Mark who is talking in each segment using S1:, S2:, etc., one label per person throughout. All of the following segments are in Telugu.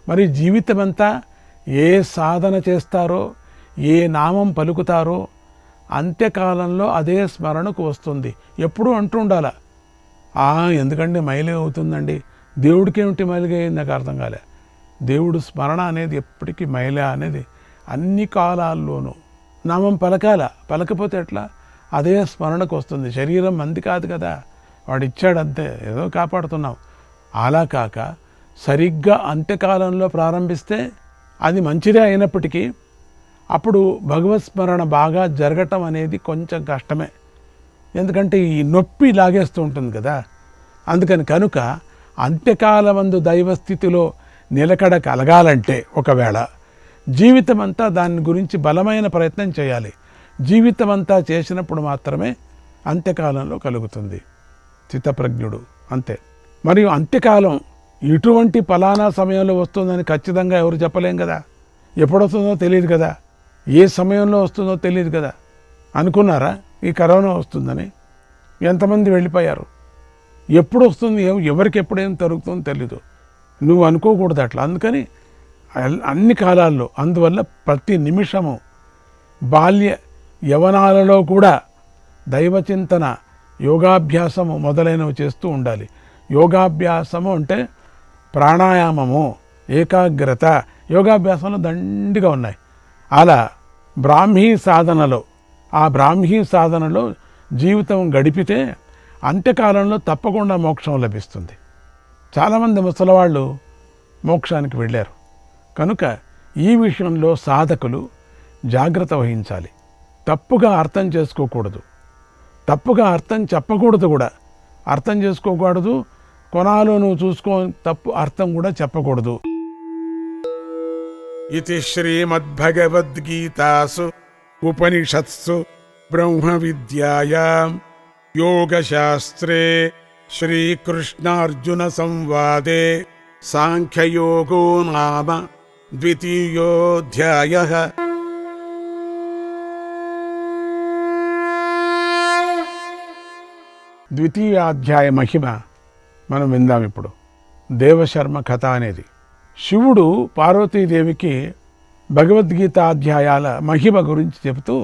S1: మరి జీవితమంతా ఏ సాధన చేస్తారో, ఏ నామం పలుకుతారో అంత్యకాలంలో అదే స్మరణకు వస్తుంది. ఎప్పుడూ అంటూ ఉండాల, ఎందుకంటే మైలే అవుతుందండి, దేవుడికి ఏమిటి మైలుగా అయింది, నాకు అర్థం కాలే. దేవుడు స్మరణ అనేది ఎప్పటికీ మైలే అనేది అన్ని కాలాల్లోనూ నామం పలకపోతే ఎట్లా, అదే స్మరణకు వస్తుంది. శరీరం మంది కాదు కదా, వాడు ఇచ్చాడంతే, ఏదో కాపాడుతున్నాం. అలా కాక సరిగ్గా అంత్యకాలంలో ప్రారంభిస్తే అది మంచిదే అయినప్పటికీ అప్పుడు భగవత్ స్మరణ బాగా జరగటం అనేది కొంచెం కష్టమే. ఎందుకంటే ఈ నొప్పి లాగేస్తూ ఉంటుంది కదా. అందుకని కనుక అంత్యకాలమందు దైవస్థితిలో నిలకడ కలగాలంటే ఒకవేళ జీవితమంతా దాని గురించి బలమైన ప్రయత్నం చేయాలి. జీవితమంతా చేసినప్పుడు మాత్రమే అంత్యకాలంలో కలుగుతుంది చిత్తప్రజ్ఞుడు. అంతే. మరియు అంత్యకాలం ఇటువంటి ఫలానా సమయంలో వస్తుందని ఖచ్చితంగా ఎవరు చెప్పలేం కదా. ఎప్పుడొస్తుందో తెలియదు కదా, ఏ సమయంలో వస్తుందో తెలియదు కదా. అనుకున్నారా ఈ కరోనా వస్తుందని? ఎంతమంది వెళ్ళిపోయారు. ఎప్పుడు వస్తుంది, ఎవరికి ఎప్పుడేం జరుగుతుందో తెలీదు. నువ్వు అనుకోకూడదు అట్లా. అందుకని అన్ని కాలాల్లో, అందువల్ల ప్రతి నిమిషము బాల్య యవనాలలో కూడా దైవచింతన, యోగాభ్యాసము మొదలైనవి చేస్తూ ఉండాలి. యోగాభ్యాసము అంటే ప్రాణాయామము, ఏకాగ్రత, యోగాభ్యాసంలో దండిగా ఉన్నాయి. అలా బ్రాహ్మీ సాధనలో జీవితం గడిపితే అంత్యకాలంలో తప్పకుండా మోక్షం లభిస్తుంది. చాలామంది ముసలివాళ్ళు మోక్షానికి వెళ్ళారు. కనుక ఈ విషయంలో సాధకులు జాగ్రత్త వహించాలి. తప్పుగా అర్థం చేసుకోకూడదు, తప్పుగా అర్థం చెప్పకూడదు కూడా. అర్థం చేసుకోకూడదు, కొనాలో నువ్వు చూసుకో, తప్పు అర్థం కూడా చెప్పకూడదు. ఇది శ్రీమద్భగవద్గీతాసు ఉపనిషత్సు బ్రహ్మ విద్యాయాం యోగశాస్త్రే శ్రీకృష్ణార్జున సంవాదే సాంఖ్యయోగో నామ ద్వితీయోధ్యాయః. ద్వితీయాధ్యాయ మహిమ మనం విందాం ఇప్పుడు. దేవశర్మ కథ అనేది. శివుడు పార్వతీదేవికి భగవద్గీత అధ్యాయాల మహిమ గురించి చెబుతూ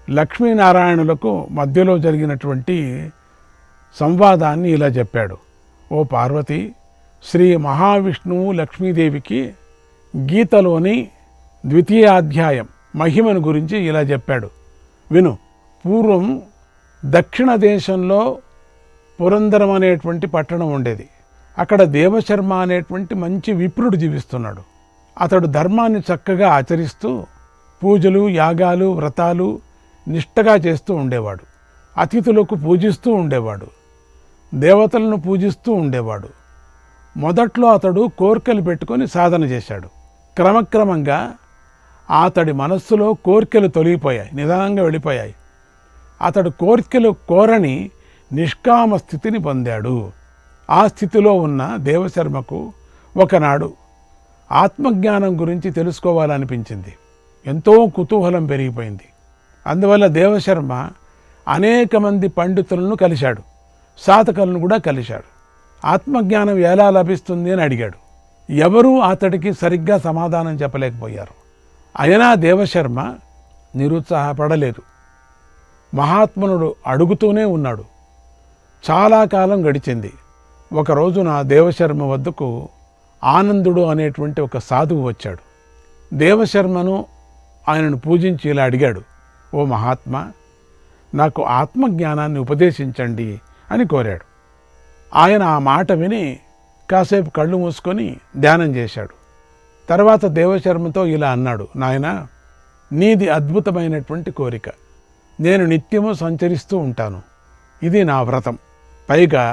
S1: లక్ష్మీనారాయణులకు మధ్యలో జరిగినటువంటి సంవాదాన్ని ఇలా చెప్పాడు. ఓ పార్వతి, శ్రీ మహావిష్ణువు లక్ష్మీదేవికి గీతలోని ద్వితీయాధ్యాయం మహిమను గురించి ఇలా చెప్పాడు, విను. పూర్వం దక్షిణ దేశంలో పురందరం అనేటువంటి పట్టణం ఉండేది. అక్కడ దేవశర్మ అనేటువంటి మంచి విప్రుడు జీవిస్తున్నాడు. అతడు ధర్మాన్ని చక్కగా ఆచరిస్తూ పూజలు, యాగాలు, వ్రతాలు నిష్టగా చేస్తూ ఉండేవాడు. అతిథులకు పూజిస్తూ ఉండేవాడు, దేవతలను పూజిస్తూ ఉండేవాడు. మొదట్లో అతడు కోర్కెలు పెట్టుకొని సాధన చేశాడు. క్రమక్రమంగా అతడి మనస్సులో కోర్కెలు తొలగిపోయాయి, నిదానంగా వెళ్ళిపోయాయి. అతడు కోర్కెలు కోరని నిష్కామ స్థితిని పొందాడు. ఆ స్థితిలో ఉన్న దేవశర్మకు ఒకనాడు ఆత్మజ్ఞానం గురించి తెలుసుకోవాలనిపించింది. ఎంతో కుతూహలం పెరిగిపోయింది. అందువల్ల దేవశర్మ అనేక మంది పండితులను కలిశాడు, సాధకులను కూడా కలిశాడు. ఆత్మజ్ఞానం ఎలా లభిస్తుంది అని అడిగాడు. ఎవరూ అతడికి సరిగ్గా సమాధానం చెప్పలేకపోయారు. అయినా దేవశర్మ నిరుత్సాహపడలేదు. మహాత్మునుడు అడుగుతూనే ఉన్నాడు. చాలా కాలం గడిచింది. ఒకరోజు నా దేవశర్మ వద్దకు ఆనందుడు అనేటువంటి ఒక సాధువు వచ్చాడు. దేవశర్మను ఆయనను పూజించి ఇలా అడిగాడు, ఓ మహాత్మా, నాకు ఆత్మజ్ఞానాన్ని ఉపదేశించండి అని కోరాడు. ఆయన ఆ మాట విని కాసేపు కళ్ళు మూసుకొని ధ్యానం చేశాడు. తర్వాత దేవశర్మతో ఇలా అన్నాడు, నాయనా, నీది అద్భుతమైనటువంటి కోరిక. నేను నిత్యము సంచరిస్తూ ఉంటాను. ఇది నా వ్రతం. పైగా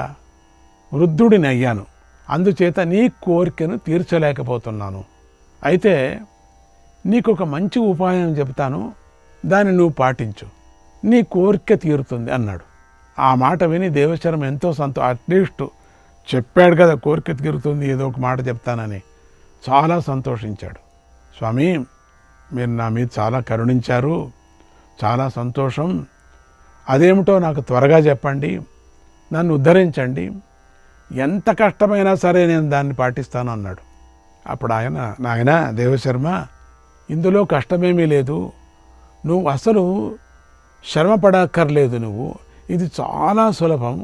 S1: వృద్ధుడిని అయ్యాను. అందుచేత నీ కోరికను తీర్చలేకపోతున్నాను. అయితే నీకు ఒక మంచి ఉపాయం చెబుతాను, దాన్ని నువ్వు పాటించు, నీ కోరిక తీరుతుంది అన్నాడు. ఆ మాట విని దేవశర్మ ఎంతో అట్లీస్ట్ చెప్పాడు కదా కోరిక తీరుతుంది, ఏదో ఒక మాట చెప్తానని చాలా సంతోషించాడు. స్వామి, మీరు నా మీద చాలా కరుణించారు, చాలా సంతోషం. అదేమిటో నాకు త్వరగా చెప్పండి, నన్ను ఉద్ధరించండి, ఎంత కష్టమైనా సరే నేను దాన్ని పాటిస్తాను అన్నాడు. అప్పుడు ఆయన, నాయన దేవశర్మ, ఇందులో కష్టమేమీ లేదు, నువ్వు అసలు శ్రమ పడక్కర్లేదు, నువ్వు ఇది చాలా సులభం,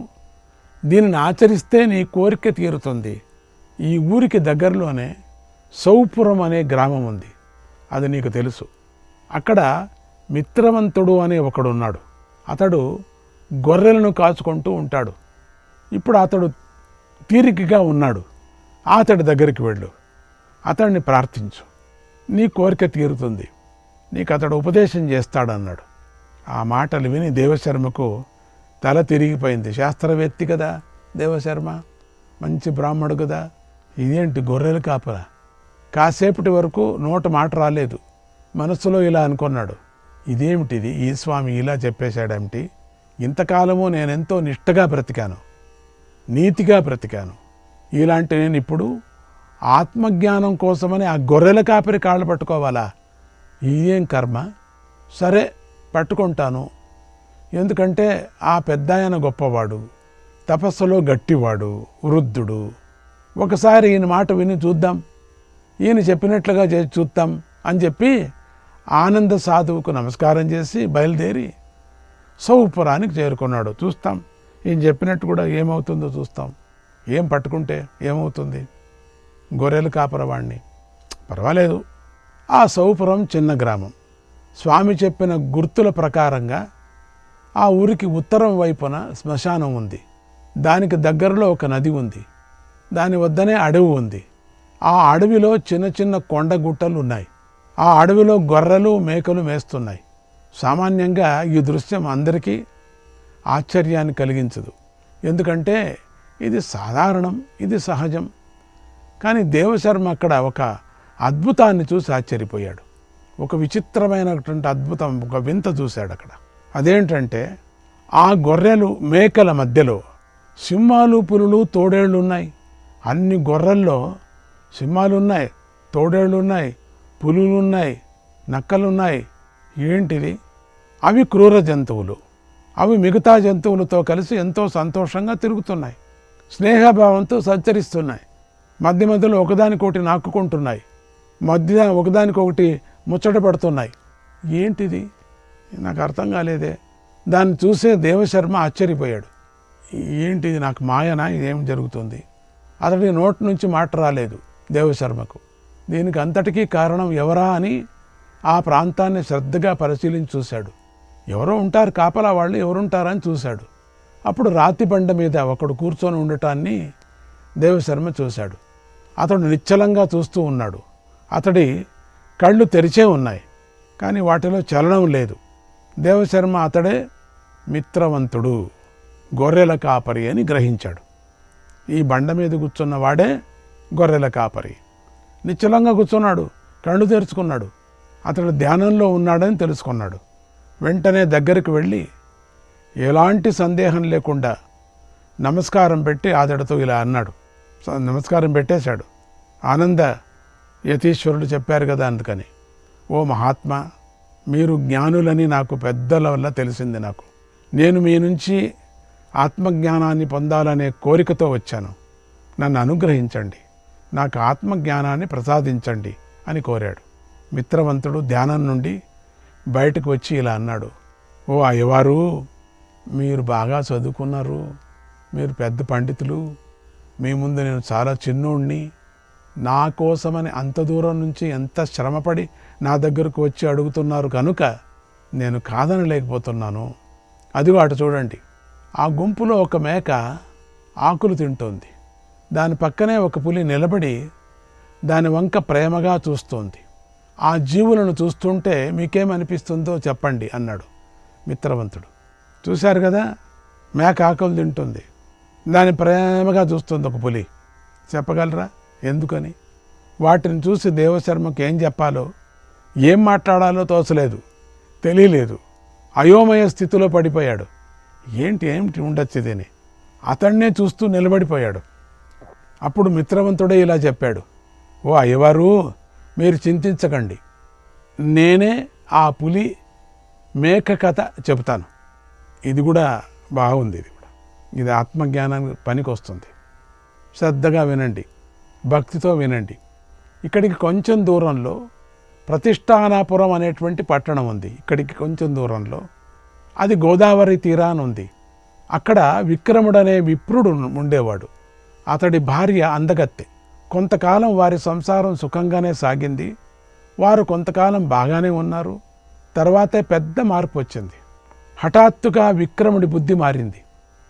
S1: దీనిని ఆచరిస్తే నీ కోరిక తీరుతుంది. ఈ ఊరికి దగ్గరలోనే సౌపురం అనే గ్రామం ఉంది, అది నీకు తెలుసు. అక్కడ మిత్రవంతుడు అనే ఒకడున్నాడు. అతడు గొర్రెలను కాచుకుంటూ ఉంటాడు. ఇప్పుడు అతడు తీరికగా ఉన్నాడు. అతడి దగ్గరికి వెళ్ళు, అతడిని ప్రార్థించు, నీ కోరిక తీరుతుంది, నీకు అతడు ఉపదేశం చేస్తాడన్నాడు. ఆ మాటలు విని దేవశర్మకు తల తిరిగిపోయింది. శాస్త్రవేత్తి కదా దేవశర్మ, మంచి బ్రాహ్మడు కదా, ఇదేంటి గొర్రెలు కాపలా? కాసేపటి వరకు నోట మాట రాలేదు. మనస్సులో ఇలా అనుకున్నాడు, ఇదేమిటిది, ఈ స్వామి ఇలా చెప్పేశాడేమిటి? ఇంతకాలము నేనెంతో నిష్టగా బ్రతికాను, నీతిగా బ్రతికాను, ఇలాంటి నేను ఇప్పుడు ఆత్మజ్ఞానం కోసమని ఆ గొర్రెల కాపరి కాళ్ళు పట్టుకోవాలా? ఇదేం కర్మ? సరే పట్టుకుంటాను, ఎందుకంటే ఆ పెద్దాయన గొప్పవాడు, తపస్సులో గట్టివాడు, వృద్ధుడు. ఒకసారి ఈయన మాట విని చూద్దాం, ఈయన చెప్పినట్లుగా చేసి చూద్దాం అని చెప్పి ఆనంద సాధువుకు నమస్కారం చేసి బయలుదేరి సౌపురానికి చేరుకున్నాడు. చూస్తాం, ఈయన చెప్పినట్టు కూడా ఏమవుతుందో చూస్తాం. ఏం పట్టుకుంటే ఏమవుతుంది? గొర్రెలు కాపరవాణ్ణి, పర్వాలేదు. ఆ సౌపురం చిన్న గ్రామం. స్వామి చెప్పిన గుర్తుల ప్రకారంగా ఆ ఊరికి ఉత్తరం వైపున శ్మశానం ఉంది. దానికి దగ్గరలో ఒక నది ఉంది. దాని వద్దనే అడవి ఉంది. ఆ అడవిలో చిన్న చిన్న కొండ గుట్టలు ఉన్నాయి. ఆ అడవిలో గొర్రెలు మేకలు మేస్తున్నాయి. సామాన్యంగా ఈ దృశ్యం అందరికీ ఆశ్చర్యాన్ని కలిగించదు, ఎందుకంటే ఇది సాధారణం, ఇది సహజం. కానీ దేవశర్మ అక్కడ ఒక అద్భుతాన్ని చూసి ఆశ్చర్యపోయాడు. ఒక విచిత్రమైనటువంటి అద్భుతం, ఒక వింత చూశాడు అక్కడ. అదేంటంటే ఆ గొర్రెలు మేకల మధ్యలో సింహాలు, పులులు, తోడేళ్ళు ఉన్నాయి. అన్ని గొర్రెల్లో సింహాలు ఉన్నాయి, తోడేళ్ళు ఉన్నాయి, పులులు ఉన్నాయి, నక్కలున్నాయి. ఏంటిది? అవి క్రూర జంతువులు. అవి మిగతా జంతువులతో కలిసి ఎంతో సంతోషంగా తిరుగుతున్నాయి, స్నేహభావంతో సంచరిస్తున్నాయి. మధ్య మధ్యలో ఒకదానికొకటి నాక్కుకుంటున్నాయి, మధ్య ఒకదానికొకటి ముచ్చట పడుతున్నాయి. ఏంటిది? నాకు అర్థం కాలేదే. దాన్ని చూసే దేవశర్మ ఆశ్చర్యపోయాడు. ఏంటిది, నాకు మాయనా, ఇదేం జరుగుతుంది? అతడి నోటి నుంచి మాట రాలేదు దేవశర్మకు. దీనికి అంతటికీ కారణం ఎవరా అని ఆ ప్రాంతాన్ని శ్రద్ధగా పరిశీలించి చూశాడు. ఎవరో ఉంటారు, కాపలా వాళ్ళు ఎవరుంటారని చూశాడు. అప్పుడు రాతి బండ మీద ఒకడు కూర్చొని ఉండటాన్ని దేవశర్మ చూశాడు. అతడు నిశ్చలంగా చూస్తూ ఉన్నాడు. అతడి కళ్ళు తెరిచే ఉన్నాయి, కానీ వాటిలో చలనం లేదు. దేవశర్మ అతడే మిత్రవంతుడు, గొర్రెల కాపరి అని గ్రహించాడు. ఈ బండ మీద కూర్చున్న వాడే గొర్రెల కాపరి. నిశ్చలంగా కూర్చున్నాడు, కళ్ళు తెరుచుకున్నాడు. అతడు ధ్యానంలో ఉన్నాడని తెలుసుకున్నాడు. వెంటనే దగ్గరికి వెళ్ళి ఎలాంటి సందేహం లేకుండా నమస్కారం పెట్టి అతడితో ఇలా అన్నాడు. నమస్కారం పెట్టేశాడు. ఆనంద యతీశ్వరుడు చెప్పారు కదా అందుకని, ఓ మహాత్మా, మీరు జ్ఞానులని నాకు పెద్దల వల్ల తెలిసింది. నేను మీ నుంచి ఆత్మజ్ఞానాన్ని పొందాలనే కోరికతో వచ్చాను. నన్ను అనుగ్రహించండి, నాకు ఆత్మజ్ఞానాన్ని ప్రసాదించండి అని కోరాడు. మిత్రవంతుడు ధ్యానం నుండి బయటకు వచ్చి ఇలా అన్నాడు, ఓ అయ్యవారు, మీరు బాగా చదువుకున్నారు, మీరు పెద్ద పండితులు, మీ ముందు నేను చాలా చిన్నోడిని. నా కోసమని అంత దూరం నుంచి ఎంత శ్రమపడి నా దగ్గరకు వచ్చి అడుగుతున్నారు కనుక నేను కాదనలేకపోతున్నాను. అదిగో అటు చూడండి, ఆ గుంపులో ఒక మేక ఆకులు తింటోంది. దాని పక్కనే ఒక పులి నిలబడి దాని వంక ప్రేమగా చూస్తోంది. ఆ జీవులను చూస్తుంటే మీకేమనిపిస్తుందో చెప్పండి అన్నాడు మిత్రవంతుడు. చూశారు కదా, మేక ఆకులు తింటుంది, దాన్ని ప్రేమగా చూస్తుంది ఒక పులి. చెప్పగలరా ఎందుకని? వాటిని చూసి దేవశర్మకి ఏం చెప్పాలో, ఏం మాట్లాడాలో తోచలేదు, తెలియలేదు. అయోమయ స్థితిలో పడిపోయాడు. ఏమిటి ఉండొచ్చు ఇదని అతన్నే చూస్తూ నిలబడిపోయాడు. అప్పుడు మిత్రవంతుడే ఇలా చెప్పాడు, ఓ అయ్యవారు, మీరు చింతించకండి, నేనే ఆ పులి మేక కథ చెబుతాను. ఇది కూడా బాగుంది, ఇది ఆత్మజ్ఞానానికి పనికి వస్తుంది. శ్రద్ధగా వినండి, భక్తితో వినండి. ఇక్కడికి కొంచెం దూరంలో ప్రతిష్టానాపురం అనేటువంటి పట్టణం ఉంది. ఇక్కడికి కొంచెం దూరంలో అది గోదావరి తీరాన ఉంది. అక్కడ విక్రముడనే విప్రుడు ఉండేవాడు. అతడి భార్య అందగత్తె. కొంతకాలం వారి సంసారం సుఖంగానే సాగింది. వారు కొంతకాలం బాగానే ఉన్నారు. తర్వాతే పెద్ద మార్పు వచ్చింది. హఠాత్తుగా విక్రముడి బుద్ధి మారింది.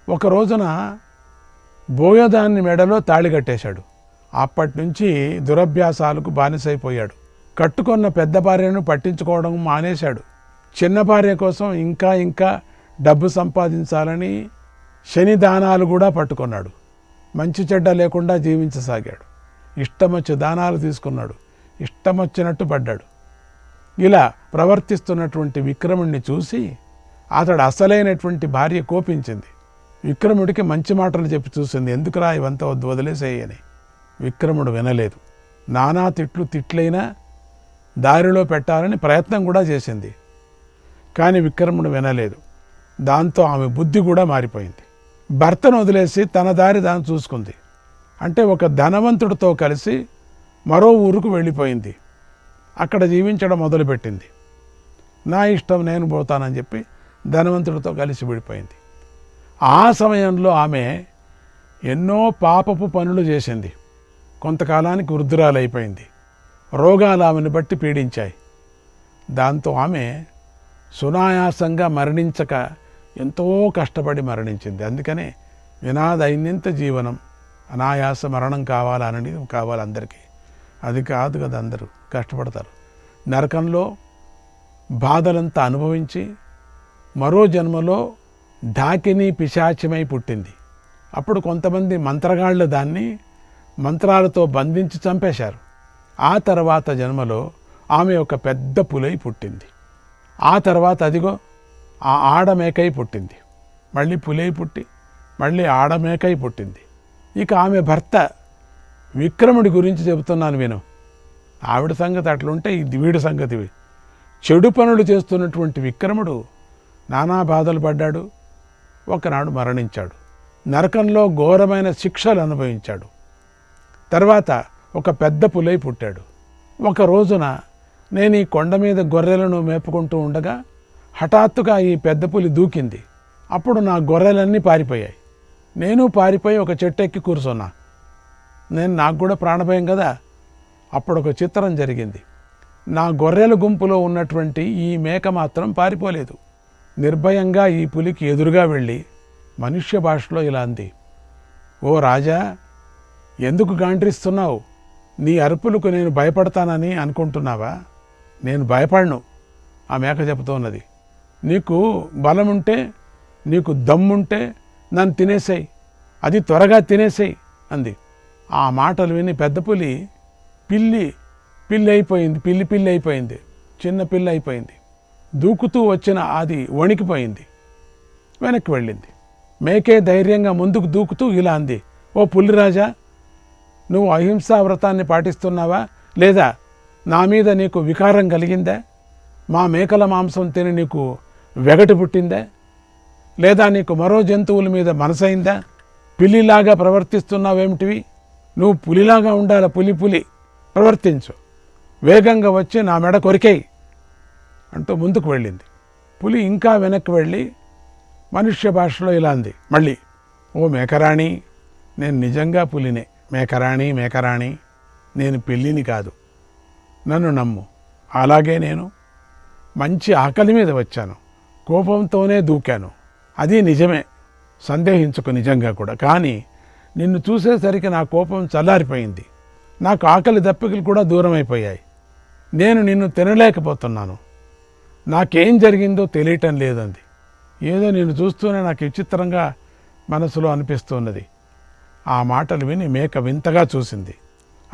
S1: ఒక రోజున బోయదాన్ని మెడలో తాళి కట్టేశాడు. అప్పటి నుంచి దురభ్యాసాలకు బానిసైపోయాడు. కట్టుకున్న పెద్ద భార్యను పట్టించుకోవడం మానేశాడు. చిన్న భార్య కోసం ఇంకా ఇంకా డబ్బు సంపాదించాలని శని దానాలు కూడా పట్టుకున్నాడు. మంచి చెడ్డ లేకుండా జీవించసాగాడు. ఇష్టమొచ్చి దానాలు తీసుకున్నాడు. ఇష్టమొచ్చినట్టు పడ్డాడు. ఇలా ప్రవర్తిస్తున్నటువంటి విక్రముడిని చూసి అతడు అసలైనటువంటి భార్య కోపించింది. విక్రముడికి మంచి మాటలు చెప్పి చూసింది. ఎందుకురా ఇవంతా వద్దు, వదిలేసేయని. విక్రముడు వినలేదు. నానా తిట్లైనా దారిలో పెట్టాలని ప్రయత్నం కూడా చేసింది. కానీ విక్రముడు వినలేదు. దాంతో ఆమె బుద్ధి కూడా మారిపోయింది. భర్తను వదిలేసి తన దారి దాన్ని చూసుకుంది. అంటే ఒక ధనవంతుడితో కలిసి మరో ఊరుకు వెళ్ళిపోయింది. అక్కడ జీవించడం మొదలుపెట్టింది. నా ఇష్టం, నేను పోతానని చెప్పి ధనవంతుడితో కలిసి విడిపోయింది. ఆ సమయంలో ఆమె ఎన్నో పాపపు పనులు చేసింది. కొంతకాలానికి వృద్ధురాలైపోయింది. రోగాలు ఆమెను బట్టి పీడించాయి. దాంతో ఆమె సునాయాసంగా మరణించక ఎంతో కష్టపడి మరణించింది. అందుకనే వినాదైన్యంత జీవనం, అనాయాస మరణం కావాలనని కావాలి అందరికీ. అది కాదు కదా, అందరూ కష్టపడతారు. నరకంలో బాధలంతా అనుభవించి మరో జన్మలో ఢాకిని పిశాచమై పుట్టింది. అప్పుడు కొంతమంది మంత్రగాళ్ళు దాన్ని మంత్రాలతో బంధించి చంపేశారు. ఆ తర్వాత జన్మలో ఆమె ఒక పెద్ద పులై పుట్టింది. ఆ తర్వాత అదిగో ఆ ఆడమేకై పుట్టింది. మళ్ళీ పులై పుట్టి మళ్ళీ ఆడమేకై పుట్టింది. ఇక ఆమె భర్త విక్రముడి గురించి చెబుతున్నాను విను. ఆవిడ సంగతి అట్లుంటే ఇది వీడి సంగతి. చెడు పనులు చేస్తున్నటువంటి విక్రముడు నానా బాధలు పడ్డాడు. ఒకనాడు మరణించాడు. నరకంలో ఘోరమైన శిక్షలు అనుభవించాడు. తర్వాత ఒక పెద్ద పులై పుట్టాడు. ఒక రోజున నేను ఈ కొండ మీద గొర్రెలను మేపుకుంటూ ఉండగా హఠాత్తుగా ఈ పెద్ద పులి దూకింది. అప్పుడు నా గొర్రెలన్నీ పారిపోయాయి. నేను పారిపోయి ఒక చెట్టు ఎక్కి కూర్చున్నా. నాకు కూడా ప్రాణభయం కదా. అప్పుడు ఒక చిత్రం జరిగింది. నా గొర్రెల గుంపులో ఉన్నటువంటి ఈ మేక మాత్రం పారిపోలేదు. నిర్భయంగా ఈ పులికి ఎదురుగా వెళ్ళి మనుష్య భాషలో ఇలా అంది, ఓ రాజా, ఎందుకు గాండ్రిస్తున్నావు? నీ అరుపులకు నేను భయపడతానని అనుకుంటున్నావా? నేను భయపడను. ఆ మేక చెబుతున్నది. నీకు బలముంటే, నీకు దమ్ముంటే నన్ను తినేసేయి, అది త్వరగా తినేసేయి అంది. ఆ మాటలు విని పెద్ద పులి పిల్లి అయిపోయింది. చిన్న పిల్ల అయిపోయింది. దూకుతూ వచ్చిన అది వణికిపోయింది, వెనక్కి వెళ్ళింది. మేకే ధైర్యంగా ముందుకు దూకుతూ ఇలా అంది, ఓ పులిరాజా, నువ్వు అహింసా వ్రతాన్ని పాటిస్తున్నావా? లేదా నా మీద నీకు వికారం కలిగిందా? మా మేకల మాంసం తిని నీకు వెగటి పుట్టిందా? లేదా నీకు మరో జంతువుల మీద మనసైందా? పిల్లిలాగా ప్రవర్తిస్తున్నావేమిటివి? నువ్వు పులిలాగా ఉండాలి. పులి ప్రవర్తించు. వేగంగా వచ్చి నా మెడ కొరికేయి అంటూ ముందుకు వెళ్ళింది. పులి ఇంకా వెనక్కి వెళ్ళి మనుష్య భాషలో ఇలా అంది మళ్ళీ, ఓ మేకరాణి, నేను నిజంగా పులినే. మేకరాణి, నేను పిల్లిని కాదు. నన్ను నమ్ము. అలాగే నేను మంచి ఆకలి మీద వచ్చాను. కోపంతోనే దూకాను. అది నిజమే, సందేహించుకు నిజంగా కూడా. కానీ నిన్ను చూసేసరికి నా కోపం చల్లారిపోయింది. నాకు ఆకలి దప్పికలు కూడా దూరం అయిపోయాయి. నేను నిన్ను తినలేకపోతున్నాను. నాకేం జరిగిందో తెలియటం లేదంది. ఏదో నిన్ను చూస్తూనే నాకు విచిత్రంగా మనసులో అనిపిస్తున్నది. ఆ మాటలు విని మేక వింతగా చూసింది.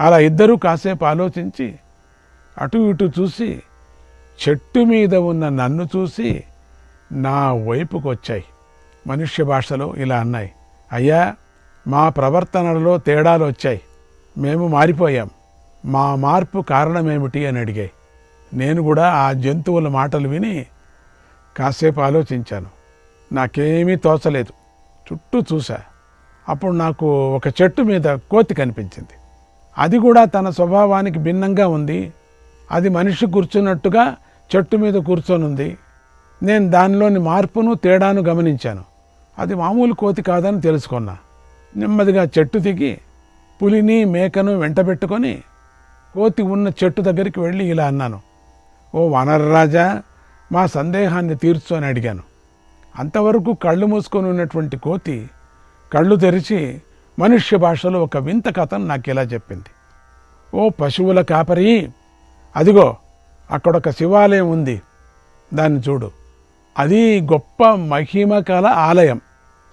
S1: అలా ఇద్దరూ కాసేపు ఆలోచించి అటు ఇటు చూసి చెట్టు మీద ఉన్న నన్ను చూసి నా వైపుకు వచ్చాయి. మనుష్య భాషలో ఇలా అన్నాయి, అయ్యా, మా ప్రవర్తనలో తేడాలు వచ్చాయి. మేము మారిపోయాం. మా మార్పు కారణమేమిటి అని అడిగాయి. నేను కూడా ఆ జంతువుల మాటలు విని కాసేపు ఆలోచించాను. నాకేమీ తోచలేదు. చుట్టూ చూసా. అప్పుడు నాకు ఒక చెట్టు మీద కోతి కనిపించింది. అది కూడా తన స్వభావానికి భిన్నంగా ఉంది. అది మనిషి కూర్చున్నట్టుగా చెట్టు మీద కూర్చొనుంది. నేను దానిలోని మార్పును తేడాను గమనించాను. అది మామూలు కోతి కాదని తెలుసుకున్నా. నెమ్మదిగా చెట్టు దిగి పులిని మేకను వెంటబెట్టుకొని కోతి ఉన్న చెట్టు దగ్గరికి వెళ్ళి ఇలా అన్నాను, ఓ వానరరాజా, మా సందేహాన్ని తీర్చు అని అడిగాను. అంతవరకు కళ్ళు మూసుకొని ఉన్నటువంటి కోతి కళ్ళు తెరిచి మనుష్య భాషలో ఒక వింత కథను నాకు ఇలా చెప్పింది. ఓ పశువుల కాపరి, అదిగో అక్కడొక శివాలయం ఉంది, దాన్ని చూడు. అది గొప్ప మహిమ కల ఆలయం.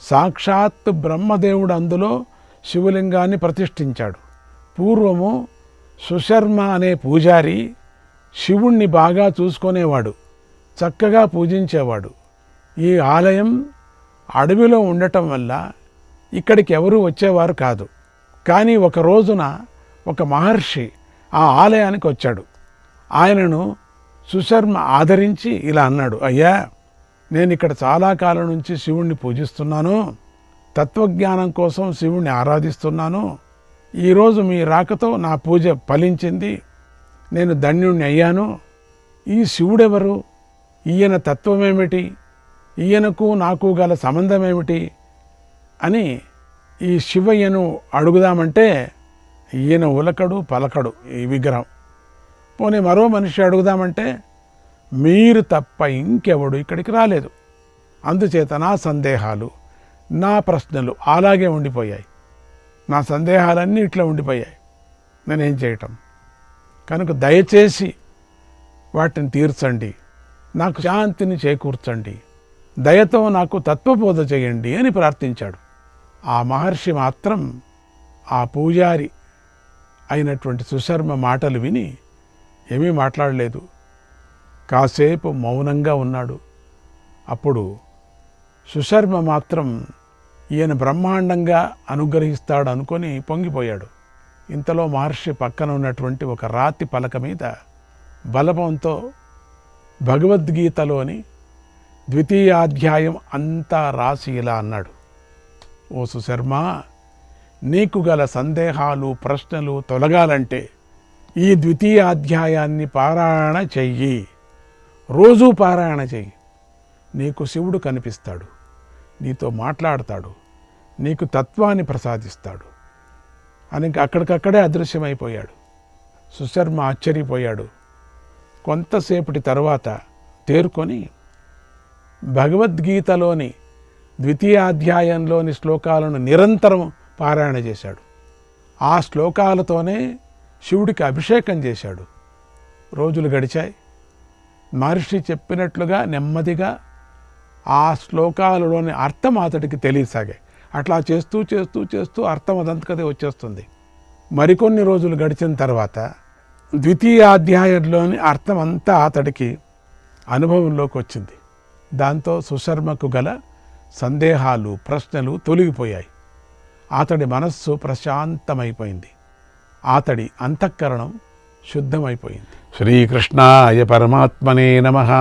S1: సాక్షాత్ బ్రహ్మదేవుడు అందులో శివలింగాన్ని ప్రతిష్ఠించాడు. పూర్వము సుశర్మ అనే పూజారి శివుణ్ణి బాగా చూసుకునేవాడు, చక్కగా పూజించేవాడు. ఈ ఆలయం అడవిలో ఉండటం వల్ల ఇక్కడికి ఎవరూ వచ్చేవారు కాదు. కానీ ఒక రోజున ఒక మహర్షి ఆ ఆలయానికి వచ్చాడు. ఆయనను సుశర్మ ఆదరించి ఇలా అన్నాడు, అయ్యా, నేను ఇక్కడ చాలా కాలం నుంచి శివుణ్ణి పూజిస్తున్నాను, తత్వజ్ఞానం కోసం శివుణ్ణి ఆరాధిస్తున్నాను. ఈరోజు మీ రాకతో నా పూజ ఫలించింది, నేను ధన్యుణ్ణి అయ్యాను. ఈ శివుడెవరు? ఈయన తత్వమేమిటి? ఈయనకు నాకు గల సంబంధమేమిటి అని ఈ శివయ్యను అడుగుదామంటే ఈయన ఉలకడు పలకడు ఈ విగ్రహం. పోనీ మరో మనిషి అడుగుదామంటే మీరు తప్ప ఇంకెవడు ఇక్కడికి రాలేదు. అందుచేత నా సందేహాలు, నా ప్రశ్నలు అలాగే ఉండిపోయాయి. నా సందేహాలన్నీ ఇట్లా ఉండిపోయాయి. నేనేం చేయటం? కనుక దయచేసి వాటిని తీర్చండి, నాకు శాంతిని చేకూర్చండి, దయతో నాకు తత్వబోధ చేయండి అని ప్రార్థించాడు. ఆ మహర్షి మాత్రం ఆ పూజారి అయినటువంటి సుశర్మ మాటలు విని ఏమీ మాట్లాడలేదు. కాసేపు మౌనంగా ఉన్నాడు. అప్పుడు సుశర్మ మాత్రం ఈయన బ్రహ్మాండంగా అనుగ్రహిస్తాడు అనుకొని పొంగిపోయాడు. ఇంతలో మహర్షి పక్కన ఉన్నటువంటి ఒక రాతి పలక మీద బలపంతో భగవద్గీతలోని 2వ అధ్యాయం అంతా రాసి ఇలా అన్నాడు, ఓ సుశర్మ, నీకు గల సందేహాలు ప్రశ్నలు తొలగాలంటే ఈ 2వ అధ్యాయాన్ని పారాయణ చెయ్యి. రోజూ పారాయణ చెయ్యి. నీకు శివుడు కనిపిస్తాడు, నీతో మాట్లాడతాడు, నీకు తత్వాన్ని ప్రసాదిస్తాడు అని అక్కడికక్కడే అదృశ్యమైపోయాడు. సుశర్మ ఆశ్చర్యపోయాడు. కొంతసేపటి తర్వాత తేరుకొని భగవద్గీతలోని 2వ అధ్యాయంలోని శ్లోకాలను నిరంతరం పారాయణ చేశాడు. ఆ శ్లోకాలతోనే శివుడికి అభిషేకం చేశాడు. రోజులు గడిచాయి. మహర్షి చెప్పినట్లుగా నెమ్మదిగా ఆ శ్లోకాలలోని అర్థం అతడికి తెలియసాగాయి. అట్లా చేస్తూ చేస్తూ చేస్తూ అర్థం అదంతకదే వచ్చేస్తుంది. మరికొన్ని రోజులు గడిచిన తర్వాత 2వ అధ్యాయంలోని అర్థం అంతా అతడికి అనుభవంలోకి వచ్చింది. దాంతో సుశర్మకు గల సందేహాలు ప్రశ్నలు తొలగిపోయాయి. అతడి మనస్సు ప్రశాంతమైపోయింది. అతడి అంతఃకరణం శుద్ధమైపోయింది. శ్రీకృష్ణాయ పరమాత్మనే నమః.